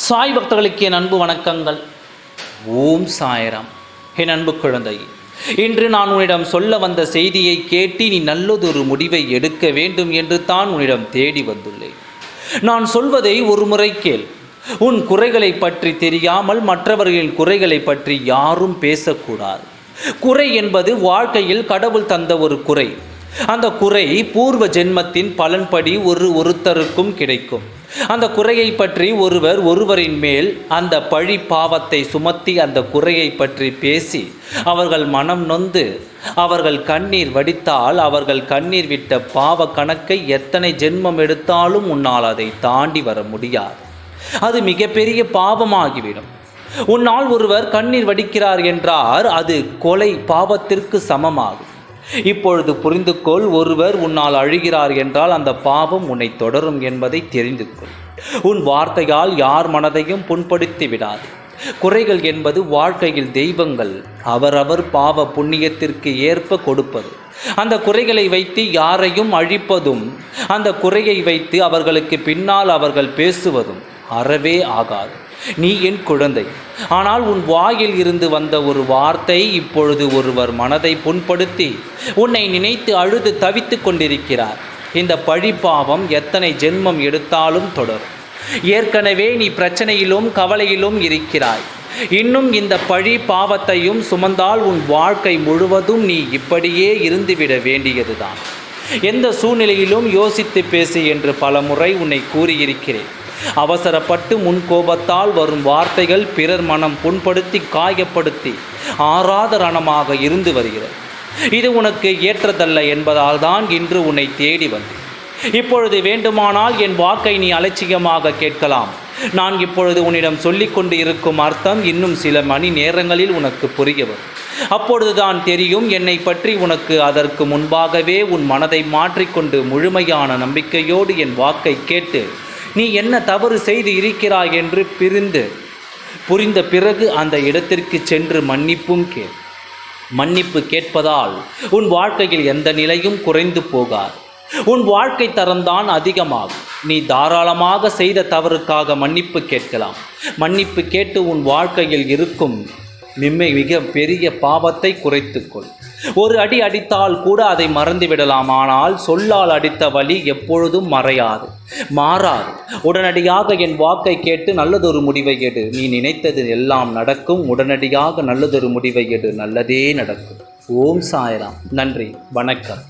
சாய் பக்தர்களுக்கு என் அன்பு வணக்கங்கள். ஓம் சாய்ராம். என் அன்பு குழந்தை, இன்று நான் உன்னிடம் சொல்ல வந்த செய்தியை கேட்டு நீ நல்லதொரு முடிவை எடுக்க வேண்டும் என்று தான் உன்னிடம் தேடி வந்துள்ளேன். நான் சொல்வதை ஒரு முறை கேள். உன் குறைகளை பற்றி தெரியாமல் மற்றவர்களின் குறைகளை பற்றி யாரும் பேசக்கூடாது. குறை என்பது வாழ்க்கையில் கடவுள் தந்த ஒரு குறை. அந்த குறை பூர்வ ஜென்மத்தின் பலன்படி ஒருத்தருக்கும் கிடைக்கும். அந்த குறையை பற்றி ஒருவரின் மேல் அந்த பழி பாவத்தை சுமத்தி அந்த குறையை பற்றி பேசி அவர்கள் மனம் நொந்து அவர்கள் கண்ணீர் வடித்தால் அவர்கள் கண்ணீர் விட்ட பாவ கணக்கை எத்தனை ஜென்மம் எடுத்தாலும் உன்னால் அதை தாண்டி வர முடியாது. அது மிகப்பெரிய பாவமாகிவிடும். உன்னால் ஒருவர் கண்ணீர் வடிக்கிறார் என்றால் அது கொலை பாவத்திற்கு சமமாகும். இப்பொழுது புரிந்து கொள், ஒருவர் உன்னால் அழுகிறார் என்றால் அந்த பாவம் உன்னை தொடரும் என்பதை தெரிந்து கொள். உன் வார்த்தையால் யார் மனதையும் புண்படுத்தி விடாது. குறைகள் என்பது வாழ்க்கையில் தெய்வங்கள் அவரவர் பாவ புண்ணியத்திற்கு ஏற்ப கொடுப்பது. அந்த குறைகளை வைத்து யாரையும் அழிப்பதும் அந்த குறையை வைத்து அவர்களுக்கு பின்னால் அவர்கள் பேசுவதும் அறவே ஆகாது. நீ என் குழந்தை, ஆனால் உன் வாயில் இருந்து வந்த ஒரு வார்த்தை இப்பொழுது ஒருவர் மனதை புண்படுத்தி உன்னை நினைத்து அழுது தவித்து கொண்டிருக்கிறார். இந்த பழிபாவம் எத்தனை ஜென்மம் எடுத்தாலும் தொடரும். ஏற்கனவே நீ பிரச்சனையிலும் கவலையிலும் இருக்கிறாய். இன்னும் இந்த பழி பாவத்தையும் சுமந்தால் உன் வாழ்க்கை முழுவதும் நீ இப்படியே இருந்துவிட வேண்டியதுதான். எந்த சூழ்நிலையிலும் யோசித்து பேசு என்று பல முறை உன்னை கூறியிருக்கிறேன். அவசரப்பட்டு முன்கோபத்தால் வரும் வார்த்தைகள் பிறர் மனம் புண்படுத்தி காயப்படுத்தி ஆறாத ரணமாக இருந்து வருகிறது. இது உனக்கு ஏற்றதல்ல என்பதால் தான் இன்று உன்னை தேடி வந்தேன். இப்பொழுது வேண்டுமானால் என் வாக்கை நீ அலட்சியமாக கேட்கலாம். நான் இப்பொழுது உன்னிடம் சொல்லிக் கொண்டு இருக்கும் அர்த்தம் இன்னும் சில மணி நேரங்களில் உனக்கு புரிய வரும். அப்பொழுதுதான் தெரியும் என்னை பற்றி உனக்கு. அதற்கு முன்பாகவே உன் மனதை மாற்றிக்கொண்டு முழுமையான நம்பிக்கையோடு என் வாக்கை கேட்டு நீ என்ன தவறு செய்து இருக்கிறாய் என்று புரிந்த பிறகு அந்த இடத்திற்கு சென்று மன்னிப்பும் கேள். மன்னிப்பு கேட்பதால் உன் வாழ்க்கையில் எந்த நிலையும் குறைந்து போகாது. உன் வாழ்க்கை தரம்தான் அதிகமாகும். நீ தாராளமாக செய்த தவறுக்காக மன்னிப்பு கேட்கலாம். மன்னிப்பு கேட்டு உன் வாழ்க்கையில் இருக்கும் மிக பெரிய பாவத்தை குறைத்துக்கொள். ஒரு அடி அடித்தால் கூட அதை மறந்துவிடலாம். ஆனால் சொல்லால் அடித்த வலி எப்பொழுதும் மாறாது. உடனடியாக என் வாக்கை கேட்டு நல்லதொரு முடிவை எடு. நீ நினைத்தது எல்லாம் நடக்கும். உடனடியாக நல்லதொரு முடிவை எடு. நல்லதே நடக்கும். ஓம் சாய்ராம். நன்றி, வணக்கம்.